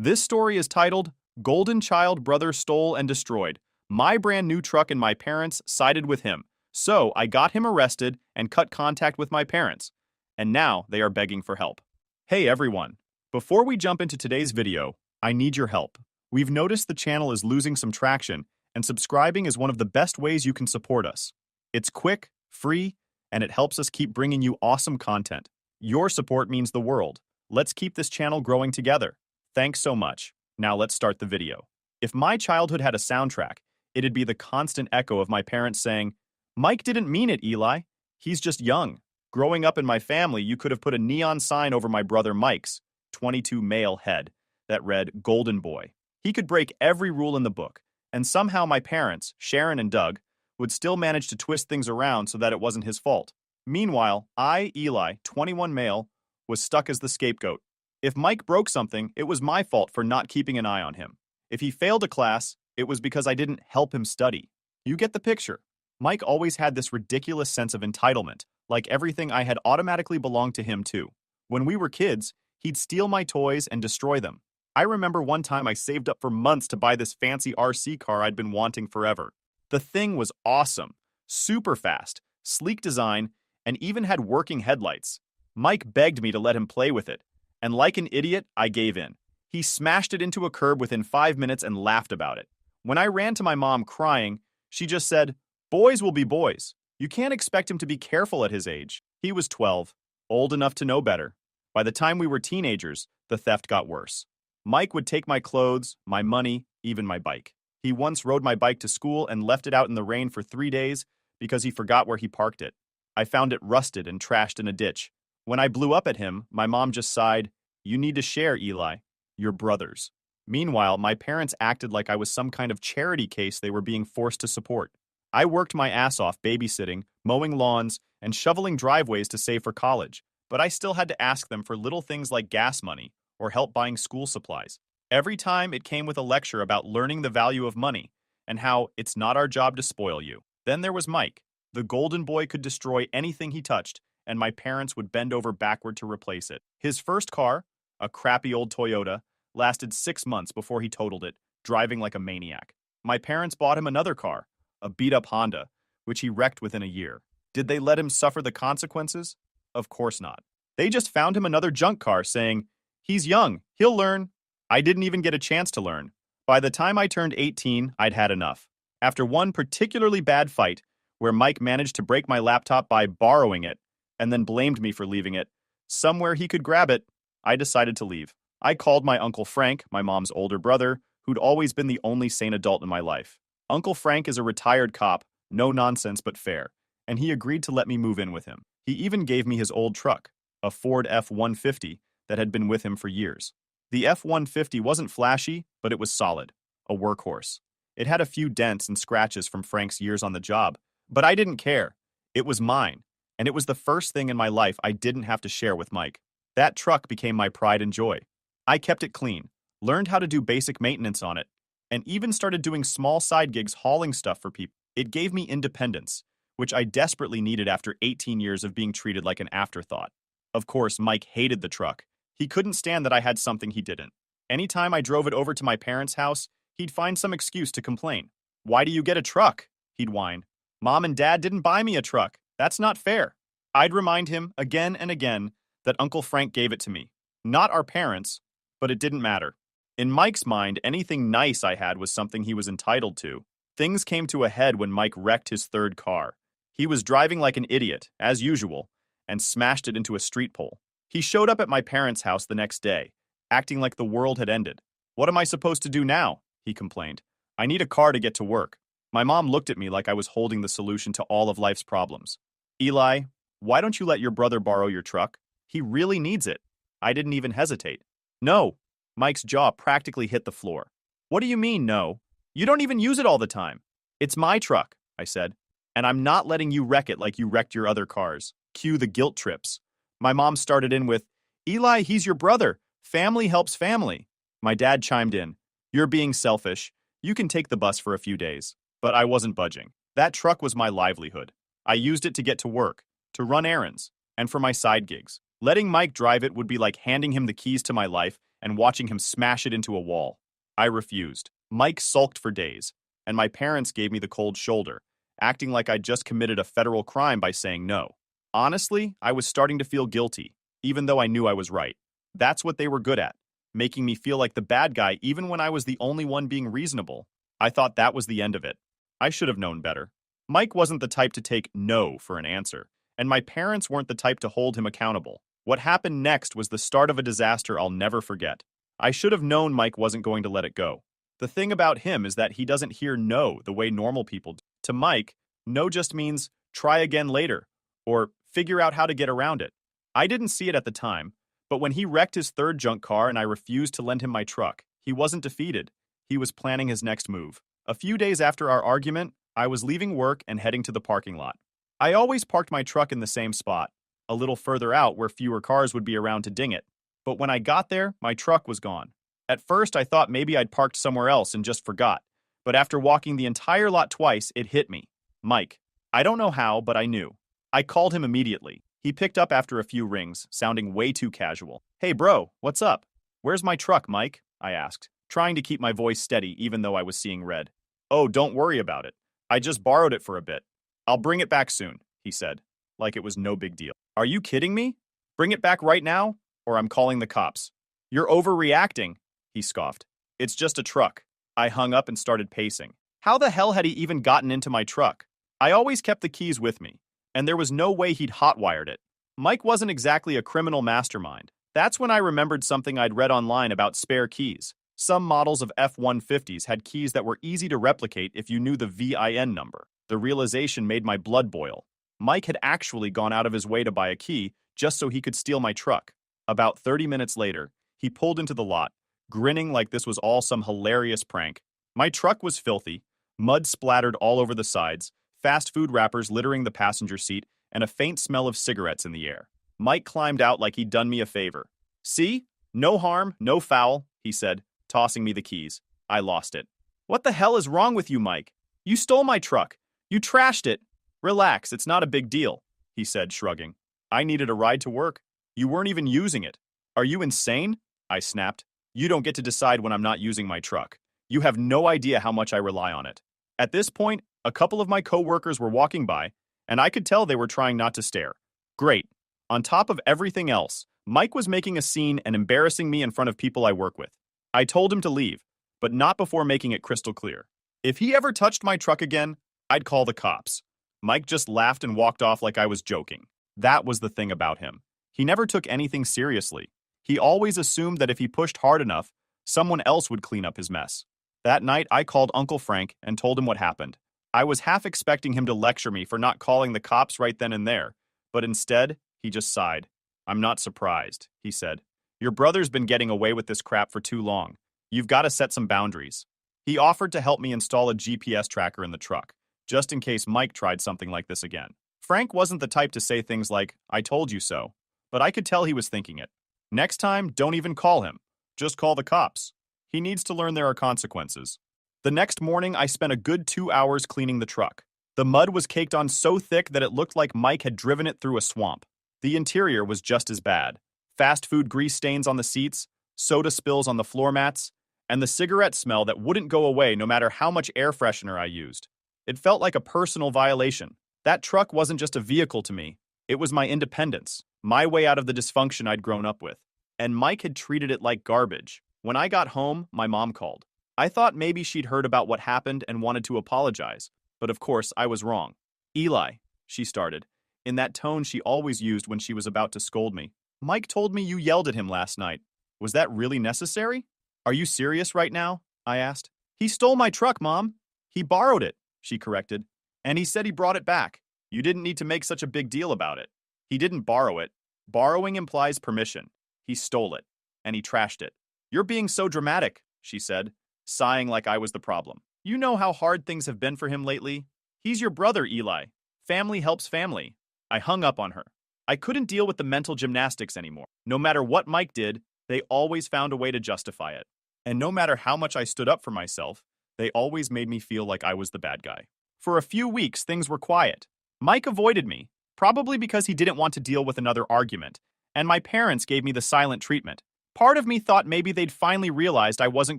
This story is titled Golden Child Brother Stole and Destroyed. My brand new truck and my parents sided with him. So I got him arrested and cut contact with my parents. And now they are begging for help. Hey everyone. Before we jump into today's video, I need your help. We've noticed the channel is losing some traction, and subscribing is one of the best ways you can support us. It's quick, free, and it helps us keep bringing you awesome content. Your support means the world. Let's keep this channel growing together. Thanks so much. Now let's start the video. If my childhood had a soundtrack, it'd be the constant echo of my parents saying, "Mike didn't mean it, Eli. He's just young." Growing up in my family, you could have put a neon sign over my brother Mike's 22 male head that read Golden Boy. He could break every rule in the book, and somehow my parents, Sharon and Doug, would still manage to twist things around so that it wasn't his fault. Meanwhile, I, Eli, 21 male, was stuck as the scapegoat. If Mike broke something, it was my fault for not keeping an eye on him. If he failed a class, it was because I didn't help him study. You get the picture. Mike always had this ridiculous sense of entitlement, like everything I had automatically belonged to him too. When we were kids, he'd steal my toys and destroy them. I remember one time I saved up for months to buy this fancy RC car I'd been wanting forever. The thing was awesome, super fast, sleek design, and even had working headlights. Mike begged me to let him play with it, and like an idiot, I gave in. He smashed it into a curb within 5 minutes and laughed about it. When I ran to my mom crying, she just said, "Boys will be boys. You can't expect him to be careful at his age." He was 12, old enough to know better. By the time we were teenagers, the theft got worse. Mike would take my clothes, my money, even my bike. He once rode my bike to school and left it out in the rain for 3 days because he forgot where he parked it. I found it rusted and trashed in a ditch. When I blew up at him, my mom just sighed, "You need to share, Eli. You're brothers." Meanwhile, my parents acted like I was some kind of charity case they were being forced to support. I worked my ass off babysitting, mowing lawns, and shoveling driveways to save for college, but I still had to ask them for little things like gas money or help buying school supplies. Every time it came with a lecture about learning the value of money and how it's not our job to spoil you. Then there was Mike. The golden boy could destroy anything he touched, and my parents would bend over backward to replace it. His first car, a crappy old Toyota, lasted 6 months before he totaled it, driving like a maniac. My parents bought him another car, a beat-up Honda, which he wrecked within a year. Did they let him suffer the consequences? Of course not. They just found him another junk car, saying, "He's young, he'll learn." I didn't even get a chance to learn. By the time I turned 18, I'd had enough. After one particularly bad fight, where Mike managed to break my laptop by borrowing it, and then blamed me for leaving it somewhere he could grab it, I decided to leave. I called my Uncle Frank, my mom's older brother, who'd always been the only sane adult in my life. Uncle Frank is a retired cop, no nonsense but fair, and he agreed to let me move in with him. He even gave me his old truck, a Ford F-150 that had been with him for years. The F-150 wasn't flashy, but it was solid, a workhorse. It had a few dents and scratches from Frank's years on the job, but I didn't care. It was mine, and it was the first thing in my life I didn't have to share with Mike. That truck became my pride and joy. I kept it clean, learned how to do basic maintenance on it, and even started doing small side gigs hauling stuff for people. It gave me independence, which I desperately needed after 18 years of being treated like an afterthought. Of course, Mike hated the truck. He couldn't stand that I had something he didn't. Anytime I drove it over to my parents' house, he'd find some excuse to complain. "Why do you get a truck?" he'd whine. "Mom and Dad didn't buy me a truck. That's not fair." I'd remind him again and again that Uncle Frank gave it to me. Not our parents, but it didn't matter. In Mike's mind, anything nice I had was something he was entitled to. Things came to a head when Mike wrecked his third car. He was driving like an idiot, as usual, and smashed it into a street pole. He showed up at my parents' house the next day, acting like the world had ended. "What am I supposed to do now?" he complained. "I need a car to get to work." My mom looked at me like I was holding the solution to all of life's problems. "Eli, why don't you let your brother borrow your truck? He really needs it." I didn't even hesitate. "No." Mike's jaw practically hit the floor. "What do you mean, no? You don't even use it all the time." "It's my truck," I said, "and I'm not letting you wreck it like you wrecked your other cars." Cue the guilt trips. My mom started in with, "Eli, he's your brother. Family helps family." My dad chimed in, "You're being selfish. You can take the bus for a few days." But I wasn't budging. That truck was my livelihood. I used it to get to work, to run errands, and for my side gigs. Letting Mike drive it would be like handing him the keys to my life and watching him smash it into a wall. I refused. Mike sulked for days, and my parents gave me the cold shoulder, acting like I'd just committed a federal crime by saying no. Honestly, I was starting to feel guilty, even though I knew I was right. That's what they were good at, making me feel like the bad guy even when I was the only one being reasonable. I thought that was the end of it. I should have known better. Mike wasn't the type to take no for an answer, and my parents weren't the type to hold him accountable. What happened next was the start of a disaster I'll never forget. I should have known Mike wasn't going to let it go. The thing about him is that he doesn't hear no the way normal people do. To Mike, no just means try again later, or figure out how to get around it. I didn't see it at the time, but when he wrecked his third junk car and I refused to lend him my truck, he wasn't defeated. He was planning his next move. A few days after our argument, I was leaving work and heading to the parking lot. I always parked my truck in the same spot, a little further out where fewer cars would be around to ding it. But when I got there, my truck was gone. At first, I thought maybe I'd parked somewhere else and just forgot. But after walking the entire lot twice, it hit me. Mike. I don't know how, but I knew. I called him immediately. He picked up after a few rings, sounding way too casual. Hey bro, what's up? Where's my truck, Mike? I asked, trying to keep my voice steady even though I was seeing red. Oh, don't worry about it. I just borrowed it for a bit. I'll bring it back soon, he said, like it was no big deal. Are you kidding me? Bring it back right now, or I'm calling the cops. You're overreacting, he scoffed. It's just a truck. I hung up and started pacing. How the hell had he even gotten into my truck? I always kept the keys with me, and there was no way he'd hotwired it. Mike wasn't exactly a criminal mastermind. That's when I remembered something I'd read online about spare keys. Some models of F-150s had keys that were easy to replicate if you knew the VIN number. The realization made my blood boil. Mike had actually gone out of his way to buy a key just so he could steal my truck. About 30 minutes later, he pulled into the lot, grinning like this was all some hilarious prank. My truck was filthy, mud splattered all over the sides, fast food wrappers littering the passenger seat, and a faint smell of cigarettes in the air. Mike climbed out like he'd done me a favor. See? No harm, no foul, he said, tossing me the keys. I lost it. What the hell is wrong with you, Mike? You stole my truck. You trashed it. Relax, it's not a big deal, he said, shrugging. I needed a ride to work. You weren't even using it. Are you insane? I snapped. You don't get to decide when I'm not using my truck. You have no idea how much I rely on it. At this point, a couple of my coworkers were walking by, and I could tell they were trying not to stare. Great. On top of everything else, Mike was making a scene and embarrassing me in front of people I work with. I told him to leave, but not before making it crystal clear. If he ever touched my truck again, I'd call the cops. Mike just laughed and walked off like I was joking. That was the thing about him. He never took anything seriously. He always assumed that if he pushed hard enough, someone else would clean up his mess. That night, I called Uncle Frank and told him what happened. I was half expecting him to lecture me for not calling the cops right then and there, but instead, he just sighed. I'm not surprised, he said. Your brother's been getting away with this crap for too long. You've got to set some boundaries. He offered to help me install a GPS tracker in the truck, just in case Mike tried something like this again. Frank wasn't the type to say things like, I told you so, but I could tell he was thinking it. Next time, don't even call him. Just call the cops. He needs to learn there are consequences. The next morning, I spent a good 2 hours cleaning the truck. The mud was caked on so thick that it looked like Mike had driven it through a swamp. The interior was just as bad. Fast food grease stains on the seats, soda spills on the floor mats, and the cigarette smell that wouldn't go away no matter how much air freshener I used. It felt like a personal violation. That truck wasn't just a vehicle to me. It was my independence, my way out of the dysfunction I'd grown up with. And Mike had treated it like garbage. When I got home, my mom called. I thought maybe she'd heard about what happened and wanted to apologize. But of course, I was wrong. Eli, she started, in that tone she always used when she was about to scold me. Mike told me you yelled at him last night. Was that really necessary? Are you serious right now? I asked. He stole my truck, Mom. He borrowed it, she corrected. And he said he brought it back. You didn't need to make such a big deal about it. He didn't borrow it. Borrowing implies permission. He stole it. And he trashed it. You're being so dramatic, she said, sighing like I was the problem. You know how hard things have been for him lately? He's your brother, Eli. Family helps family. I hung up on her. I couldn't deal with the mental gymnastics anymore. No matter what Mike did, they always found a way to justify it. And no matter how much I stood up for myself, they always made me feel like I was the bad guy. For a few weeks, things were quiet. Mike avoided me, probably because he didn't want to deal with another argument, and my parents gave me the silent treatment, Part of me thought maybe they'd finally realized I wasn't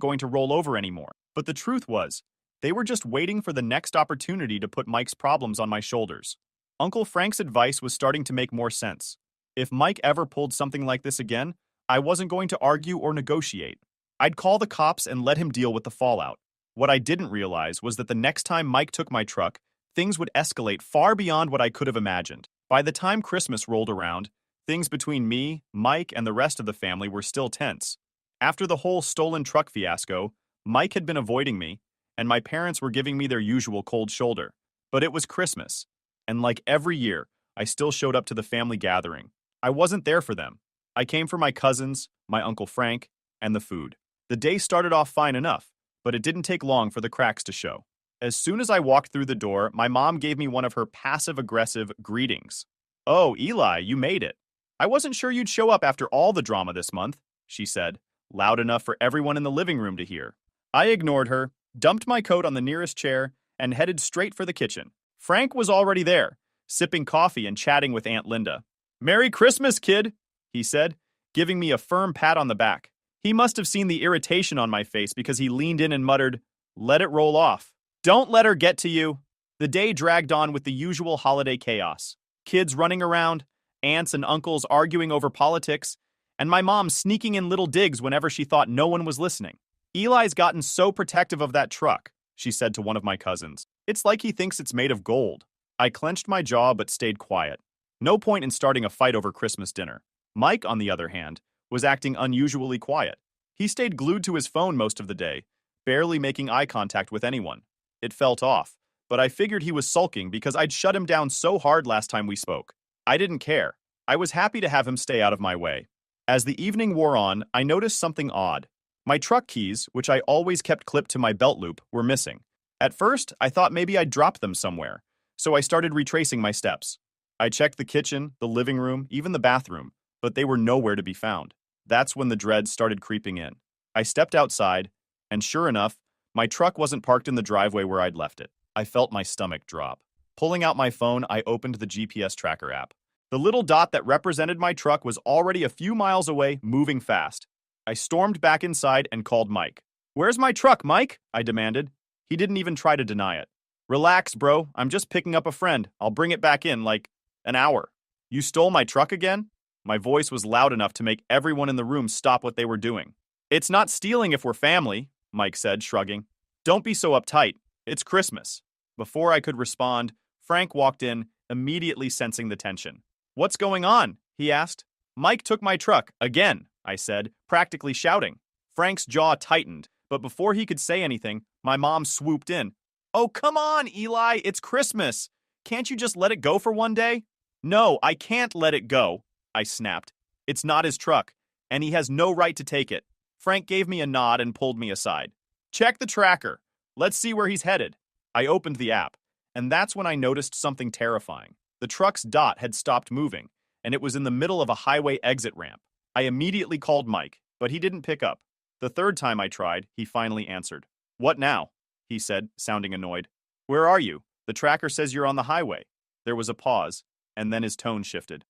going to roll over anymore. But the truth was, they were just waiting for the next opportunity to put Mike's problems on my shoulders. Uncle Frank's advice was starting to make more sense. If Mike ever pulled something like this again, I wasn't going to argue or negotiate. I'd call the cops and let him deal with the fallout. What I didn't realize was that the next time Mike took my truck, things would escalate far beyond what I could have imagined. By the time Christmas rolled around, things between me, Mike, and the rest of the family were still tense. After the whole stolen truck fiasco, Mike had been avoiding me, and my parents were giving me their usual cold shoulder. But it was Christmas, and like every year, I still showed up to the family gathering. I wasn't there for them. I came for my cousins, my Uncle Frank, and the food. The day started off fine enough, but it didn't take long for the cracks to show. As soon as I walked through the door, my mom gave me one of her passive-aggressive greetings. "Oh, Eli, you made it. I wasn't sure you'd show up after all the drama this month," she said, loud enough for everyone in the living room to hear. I ignored her, dumped my coat on the nearest chair, and headed straight for the kitchen. Frank was already there, sipping coffee and chatting with Aunt Linda. "Merry Christmas, kid," he said, giving me a firm pat on the back. He must have seen the irritation on my face because he leaned in and muttered, "Let it roll off. Don't let her get to you." The day dragged on with the usual holiday chaos. Kids running around, aunts and uncles arguing over politics, and my mom sneaking in little digs whenever she thought no one was listening. "Eli's gotten so protective of that truck," she said to one of my cousins. "It's like he thinks it's made of gold." I clenched my jaw but stayed quiet. No point in starting a fight over Christmas dinner. Mike, on the other hand, was acting unusually quiet. He stayed glued to his phone most of the day, barely making eye contact with anyone. It felt off, but I figured he was sulking because I'd shut him down so hard last time we spoke. I didn't care. I was happy to have him stay out of my way. As the evening wore on, I noticed something odd. My truck keys, which I always kept clipped to my belt loop, were missing. At first, I thought maybe I'd dropped them somewhere, so I started retracing my steps. I checked the kitchen, the living room, even the bathroom, but they were nowhere to be found. That's when the dread started creeping in. I stepped outside, and sure enough, my truck wasn't parked in the driveway where I'd left it. I felt my stomach drop. Pulling out my phone, I opened the GPS tracker app. The little dot that represented my truck was already a few miles away, moving fast. I stormed back inside and called Mike. "Where's my truck, Mike?" I demanded. He didn't even try to deny it. "Relax, bro. I'm just picking up a friend. I'll bring it back in, like, an hour." "You stole my truck again?" My voice was loud enough to make everyone in the room stop what they were doing. "It's not stealing if we're family," Mike said, shrugging. "Don't be so uptight. It's Christmas." Before I could respond, Frank walked in, immediately sensing the tension. "What's going on?" he asked. "Mike took my truck, again," I said, practically shouting. Frank's jaw tightened, but before he could say anything, my mom swooped in. "Oh, come on, Eli, it's Christmas. Can't you just let it go for one day?" "No, I can't let it go," I snapped. "It's not his truck, and he has no right to take it." Frank gave me a nod and pulled me aside. "Check the tracker. Let's see where he's headed." I opened the app, and that's when I noticed something terrifying. The truck's dot had stopped moving, and it was in the middle of a highway exit ramp. I immediately called Mike, but he didn't pick up. The third time I tried, he finally answered. "What now?" he said, sounding annoyed. "Where are you? The tracker says you're on the highway." There was a pause, and then his tone shifted.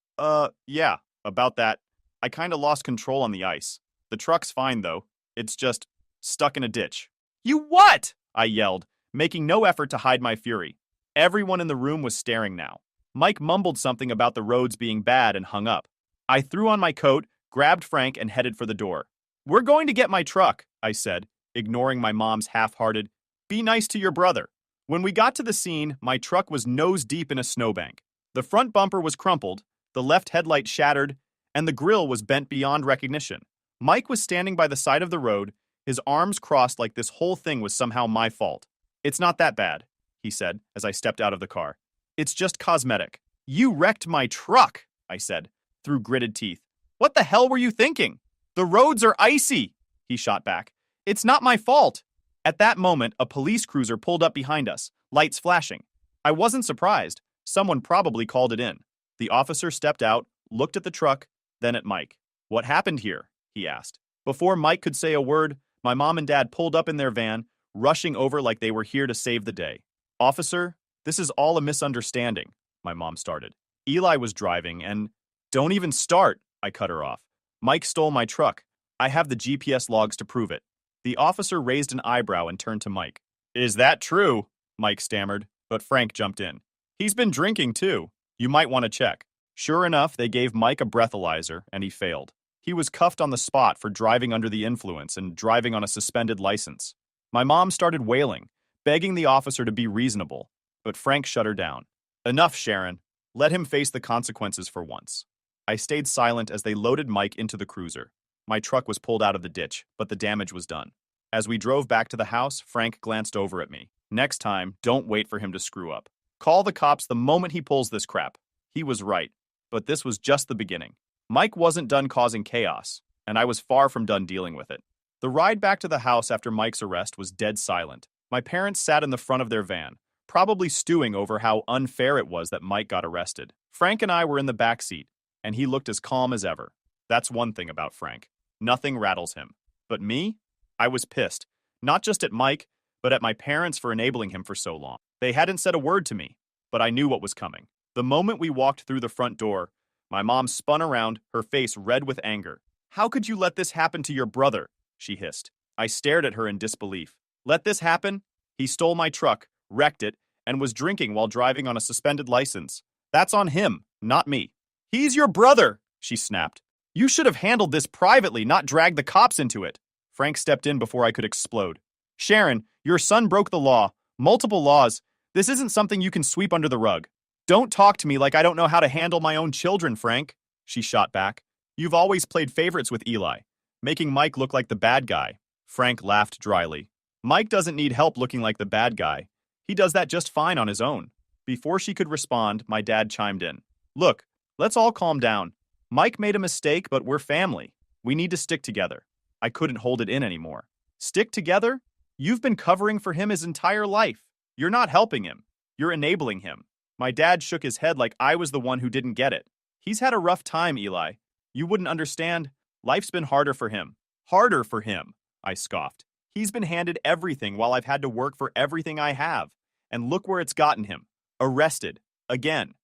Yeah, about that. I kinda lost control on the ice. The truck's fine, though. It's just stuck in a ditch." "You what?" I yelled, making no effort to hide my fury. Everyone in the room was staring now. Mike mumbled something about the roads being bad and hung up. I threw on my coat, grabbed Frank, and headed for the door. "We're going to get my truck," I said, ignoring my mom's half-hearted, "Be nice to your brother." When we got to the scene, my truck was nose-deep in a snowbank. The front bumper was crumpled, the left headlight shattered, and the grille was bent beyond recognition. Mike was standing by the side of the road, his arms crossed like this whole thing was somehow my fault. "It's not that bad," he said as I stepped out of the car. "It's just cosmetic." "You wrecked my truck," I said, through gritted teeth. "What the hell were you thinking?" "The roads are icy," he shot back. "It's not my fault." At that moment, a police cruiser pulled up behind us, lights flashing. I wasn't surprised. Someone probably called it in. The officer stepped out, looked at the truck, then at Mike. "What happened here?" he asked. Before Mike could say a word, my mom and dad pulled up in their van, rushing over like they were here to save the day. "Officer, this is all a misunderstanding," my mom started. "Eli was driving and—" "Don't even start," I cut her off. "Mike stole my truck. I have the GPS logs to prove it. The officer raised an eyebrow and turned to Mike. Is that true? Mike stammered, but Frank jumped in. He's been drinking too. You might want to check. Sure enough, they gave Mike a breathalyzer, and he failed. He was cuffed on the spot for driving under the influence and driving on a suspended license. My mom started wailing, begging the officer to be reasonable, but Frank shut her down. Enough, Sharon. Let him face the consequences for once. I stayed silent as they loaded Mike into the cruiser. My truck was pulled out of the ditch, but the damage was done. As we drove back to the house, Frank glanced over at me. Next time, don't wait for him to screw up. Call the cops the moment he pulls this crap. He was right, but this was just the beginning. Mike wasn't done causing chaos, and I was far from done dealing with it. The ride back to the house after Mike's arrest was dead silent. My parents sat in the front of their van, probably stewing over how unfair it was that Mike got arrested. Frank and I were in the back seat, and he looked as calm as ever. That's one thing about Frank. Nothing rattles him. But me? I was pissed. Not just at Mike, but at my parents for enabling him for so long. They hadn't said a word to me, but I knew what was coming. The moment we walked through the front door, my mom spun around, her face red with anger. How could you let this happen to your brother? She hissed. I stared at her in disbelief. Let this happen? He stole my truck, wrecked it, and was drinking while driving on a suspended license. That's on him, not me. He's your brother, she snapped. You should have handled this privately, not dragged the cops into it. Frank stepped in before I could explode. Sharon, your son broke the law. Multiple laws. This isn't something you can sweep under the rug. Don't talk to me like I don't know how to handle my own children, Frank, she shot back. You've always played favorites with Eli, making Mike look like the bad guy. Frank laughed dryly. Mike doesn't need help looking like the bad guy. He does that just fine on his own. Before she could respond, my dad chimed in. Look, let's all calm down. Mike made a mistake, but we're family. We need to stick together. I couldn't hold it in anymore. Stick together? You've been covering for him his entire life. You're not helping him. You're enabling him. My dad shook his head like I was the one who didn't get it. He's had a rough time, Eli. You wouldn't understand. Life's been harder for him. Harder for him, I scoffed. He's been handed everything while I've had to work for everything I have. And look where it's gotten him. Arrested. Again.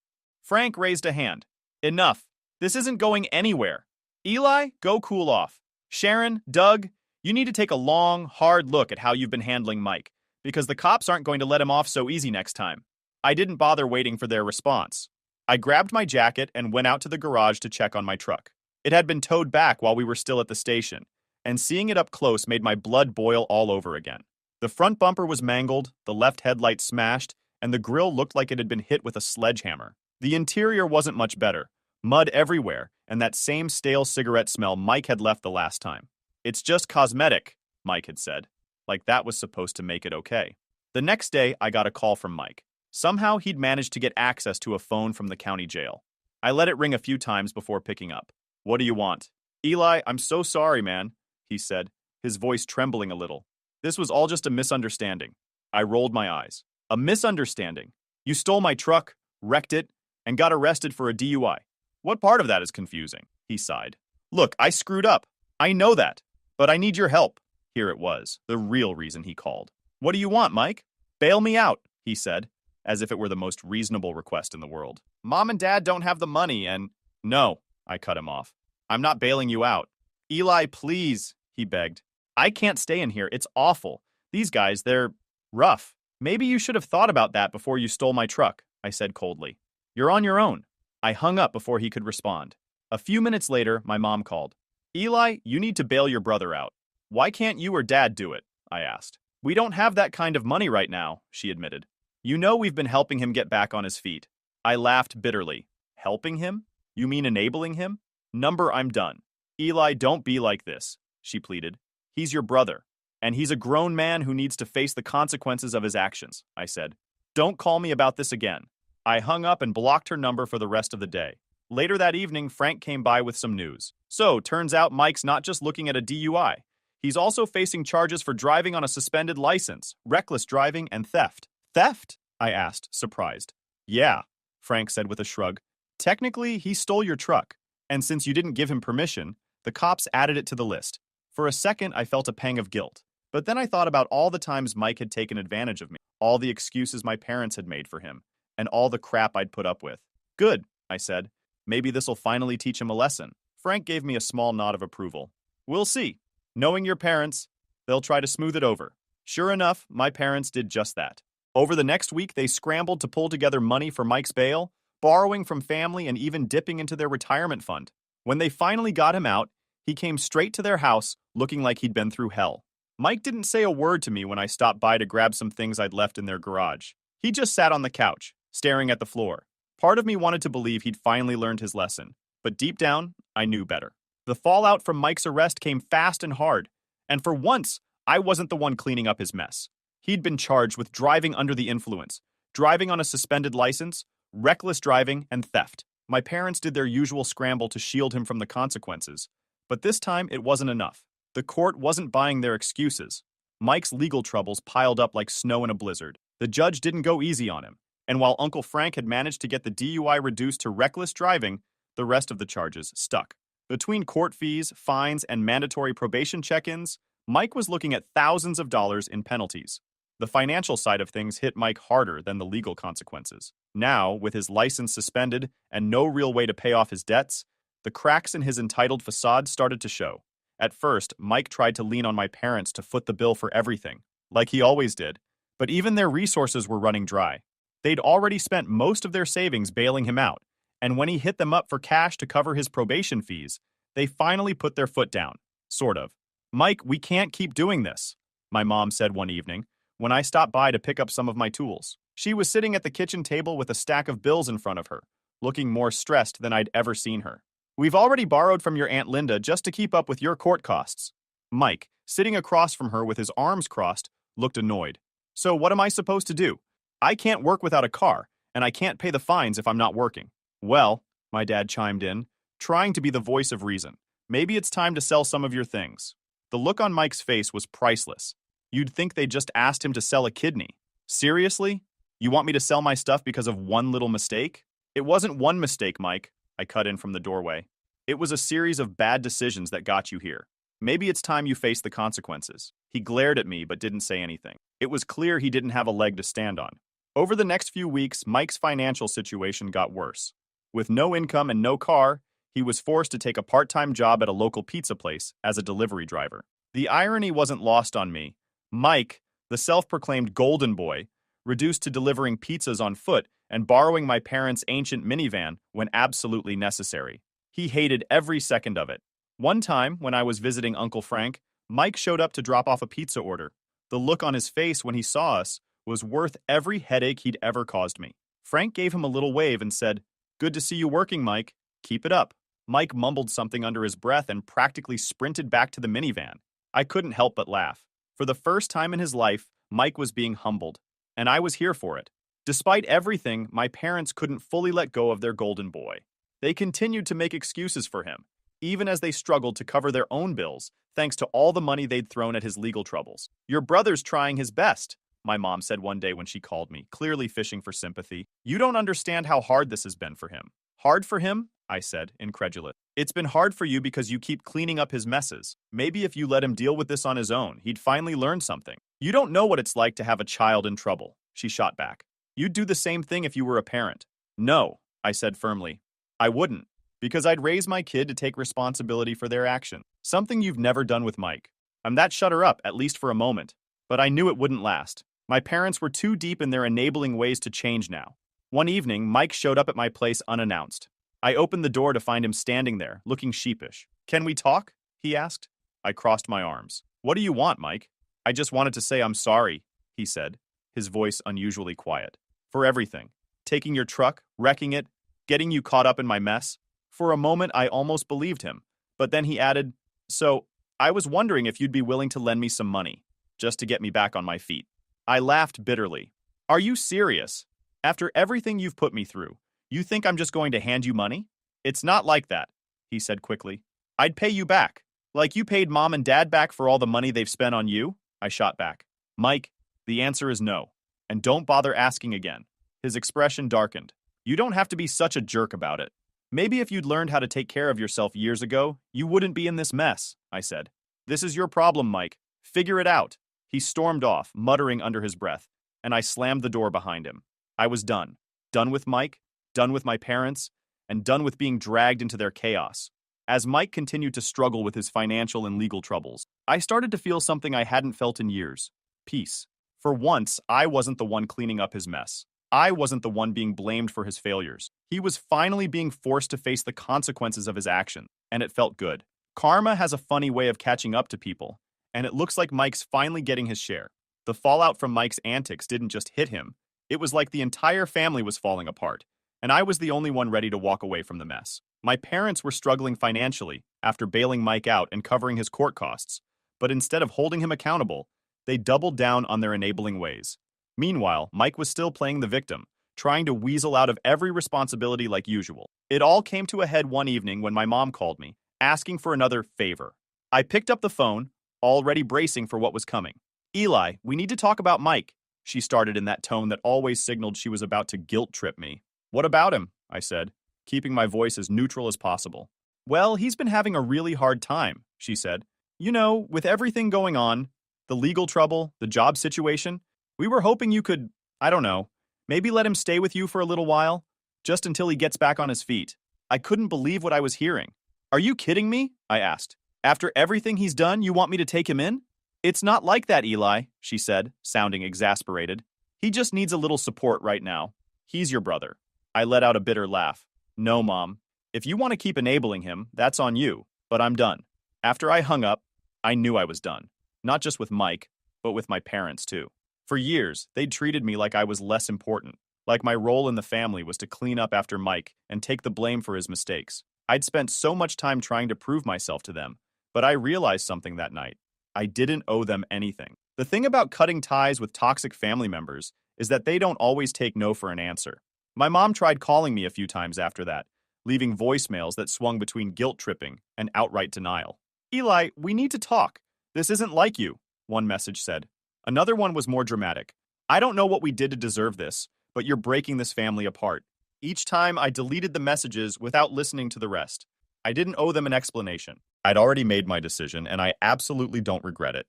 Frank raised a hand. Enough. This isn't going anywhere. Eli, go cool off. Sharon, Doug, you need to take a long, hard look at how you've been handling Mike, because the cops aren't going to let him off so easy next time. I didn't bother waiting for their response. I grabbed my jacket and went out to the garage to check on my truck. It had been towed back while we were still at the station, and seeing it up close made my blood boil all over again. The front bumper was mangled, the left headlight smashed, and the grille looked like it had been hit with a sledgehammer. The interior wasn't much better. Mud everywhere, and that same stale cigarette smell Mike had left the last time. It's just cosmetic, Mike had said. Like that was supposed to make it okay. The next day, I got a call from Mike. Somehow, he'd managed to get access to a phone from the county jail. I let it ring a few times before picking up. What do you want? Eli, I'm so sorry, man, he said, his voice trembling a little. This was all just a misunderstanding. I rolled my eyes. A misunderstanding? You stole my truck, wrecked it, and got arrested for a DUI. What part of that is confusing? He sighed. Look, I screwed up. I know that. But I need your help. Here it was, the real reason he called. What do you want, Mike? Bail me out, he said, as if it were the most reasonable request in the world. Mom and Dad don't have the money and... No, I cut him off. I'm not bailing you out. Eli, please, he begged. I can't stay in here. It's awful. These guys, they're rough. Maybe you should have thought about that before you stole my truck, I said coldly. You're on your own. I hung up before he could respond. A few minutes later, my mom called. Eli, you need to bail your brother out. Why can't you or Dad do it? I asked. We don't have that kind of money right now, she admitted. You know we've been helping him get back on his feet. I laughed bitterly. Helping him? You mean enabling him? Number, I'm done. Eli, don't be like this, she pleaded. He's your brother, and he's a grown man who needs to face the consequences of his actions, I said. Don't call me about this again. I hung up and blocked her number for the rest of the day. Later that evening, Frank came by with some news. So, turns out Mike's not just looking at a DUI. He's also facing charges for driving on a suspended license, reckless driving, and theft. Theft? I asked, surprised. Yeah, Frank said with a shrug. Technically, he stole your truck, and since you didn't give him permission, the cops added it to the list. For a second, I felt a pang of guilt. But then I thought about all the times Mike had taken advantage of me, all the excuses my parents had made for him, and all the crap I'd put up with. Good, I said. Maybe this'll finally teach him a lesson. Frank gave me a small nod of approval. We'll see. Knowing your parents, they'll try to smooth it over. Sure enough, my parents did just that. Over the next week, they scrambled to pull together money for Mike's bail, borrowing from family and even dipping into their retirement fund. When they finally got him out, he came straight to their house looking like he'd been through hell. Mike didn't say a word to me when I stopped by to grab some things I'd left in their garage. He just sat on the couch, staring at the floor. Part of me wanted to believe he'd finally learned his lesson, but deep down, I knew better. The fallout from Mike's arrest came fast and hard, and for once, I wasn't the one cleaning up his mess. He'd been charged with driving under the influence, driving on a suspended license, reckless driving, and theft. My parents did their usual scramble to shield him from the consequences, but this time it wasn't enough. The court wasn't buying their excuses. Mike's legal troubles piled up like snow in a blizzard. The judge didn't go easy on him, and while Uncle Frank had managed to get the DUI reduced to reckless driving, the rest of the charges stuck. Between court fees, fines, and mandatory probation check-ins, Mike was looking at thousands of dollars in penalties. The financial side of things hit Mike harder than the legal consequences. Now, with his license suspended and no real way to pay off his debts, the cracks in his entitled facade started to show. At first, Mike tried to lean on my parents to foot the bill for everything, like he always did, but even their resources were running dry. They'd already spent most of their savings bailing him out, and when he hit them up for cash to cover his probation fees, they finally put their foot down, sort of. "Mike, we can't keep doing this," my mom said one evening, when I stopped by to pick up some of my tools. She was sitting at the kitchen table with a stack of bills in front of her, looking more stressed than I'd ever seen her. "We've already borrowed from your Aunt Linda just to keep up with your court costs." Mike, sitting across from her with his arms crossed, looked annoyed. "So what am I supposed to do? I can't work without a car, and I can't pay the fines if I'm not working." "Well," my dad chimed in, trying to be the voice of reason, "maybe it's time to sell some of your things." The look on Mike's face was priceless. You'd think they just asked him to sell a kidney. "Seriously? You want me to sell my stuff because of one little mistake?" "It wasn't one mistake, Mike," I cut in from the doorway. "It was a series of bad decisions that got you here. Maybe it's time you face the consequences." He glared at me but didn't say anything. It was clear he didn't have a leg to stand on. Over the next few weeks, Mike's financial situation got worse. With no income and no car, he was forced to take a part-time job at a local pizza place as a delivery driver. The irony wasn't lost on me. Mike, the self-proclaimed golden boy, reduced to delivering pizzas on foot and borrowing my parents' ancient minivan when absolutely necessary. He hated every second of it. One time, when I was visiting Uncle Frank, Mike showed up to drop off a pizza order. The look on his face when he saw us was worth every headache he'd ever caused me. Frank gave him a little wave and said, "Good to see you working, Mike. Keep it up." Mike mumbled something under his breath and practically sprinted back to the minivan. I couldn't help but laugh. For the first time in his life, Mike was being humbled, and I was here for it. Despite everything, my parents couldn't fully let go of their golden boy. They continued to make excuses for him, even as they struggled to cover their own bills, thanks to all the money they'd thrown at his legal troubles. "Your brother's trying his best," my mom said one day when she called me, clearly fishing for sympathy. "You don't understand how hard this has been for him." "Hard for him?" I said, incredulous. "It's been hard for you because you keep cleaning up his messes. Maybe if you let him deal with this on his own, he'd finally learn something." "You don't know what it's like to have a child in trouble," she shot back. "You'd do the same thing if you were a parent." "No," I said firmly. "I wouldn't, because I'd raise my kid to take responsibility for their action. Something you've never done with Mike." That shut her up, at least for a moment. But I knew it wouldn't last. My parents were too deep in their enabling ways to change now. One evening, Mike showed up at my place unannounced. I opened the door to find him standing there, looking sheepish. "Can we talk?" he asked. I crossed my arms. "What do you want, Mike?" "I just wanted to say I'm sorry," he said, his voice unusually quiet. "For everything. Taking your truck, wrecking it, getting you caught up in my mess." For a moment, I almost believed him, but then he added, "So, I was wondering if you'd be willing to lend me some money, just to get me back on my feet." I laughed bitterly. "Are you serious? After everything you've put me through, you think I'm just going to hand you money?" "It's not like that," he said quickly. "I'd pay you back, like you paid Mom and Dad back for all the money they've spent on you," I shot back. "Mike, the answer is no, and don't bother asking again." His expression darkened. "You don't have to be such a jerk about it. Maybe if you'd learned how to take care of yourself years ago, you wouldn't be in this mess," I said. "This is your problem, Mike. Figure it out." He stormed off, muttering under his breath, and I slammed the door behind him. I was done. Done with Mike, done with my parents, and done with being dragged into their chaos. As Mike continued to struggle with his financial and legal troubles, I started to feel something I hadn't felt in years: peace. For once, I wasn't the one cleaning up his mess. I wasn't the one being blamed for his failures. He was finally being forced to face the consequences of his actions, and it felt good. Karma has a funny way of catching up to people, and it looks like Mike's finally getting his share. The fallout from Mike's antics didn't just hit him, it was like the entire family was falling apart, and I was the only one ready to walk away from the mess. My parents were struggling financially after bailing Mike out and covering his court costs, but instead of holding him accountable, they doubled down on their enabling ways. Meanwhile, Mike was still playing the victim, trying to weasel out of every responsibility like usual. It all came to a head one evening when my mom called me, asking for another favor. I picked up the phone, already bracing for what was coming. "Eli, we need to talk about Mike," she started in that tone that always signaled she was about to guilt trip me. "What about him?" I said, keeping my voice as neutral as possible. "Well, he's been having a really hard time," she said. "You know, with everything going on, the legal trouble, the job situation, we were hoping you could, I don't know, maybe let him stay with you for a little while, just until he gets back on his feet." I couldn't believe what I was hearing. "Are you kidding me?" I asked. "After everything he's done, you want me to take him in?" "It's not like that, Eli," she said, sounding exasperated. "He just needs a little support right now. He's your brother." I let out a bitter laugh. "No, Mom. If you want to keep enabling him, that's on you, but I'm done." After I hung up, I knew I was done. Not just with Mike, but with my parents too. For years, they'd treated me like I was less important, like my role in the family was to clean up after Mike and take the blame for his mistakes. I'd spent so much time trying to prove myself to them, but I realized something that night. I didn't owe them anything. The thing about cutting ties with toxic family members is that they don't always take no for an answer. My mom tried calling me a few times after that, leaving voicemails that swung between guilt tripping and outright denial. "Eli, we need to talk. This isn't like you," one message said. Another one was more dramatic. "I don't know what we did to deserve this, but you're breaking this family apart." Each time I deleted the messages without listening to the rest. I didn't owe them an explanation. I'd already made my decision, and I absolutely don't regret it.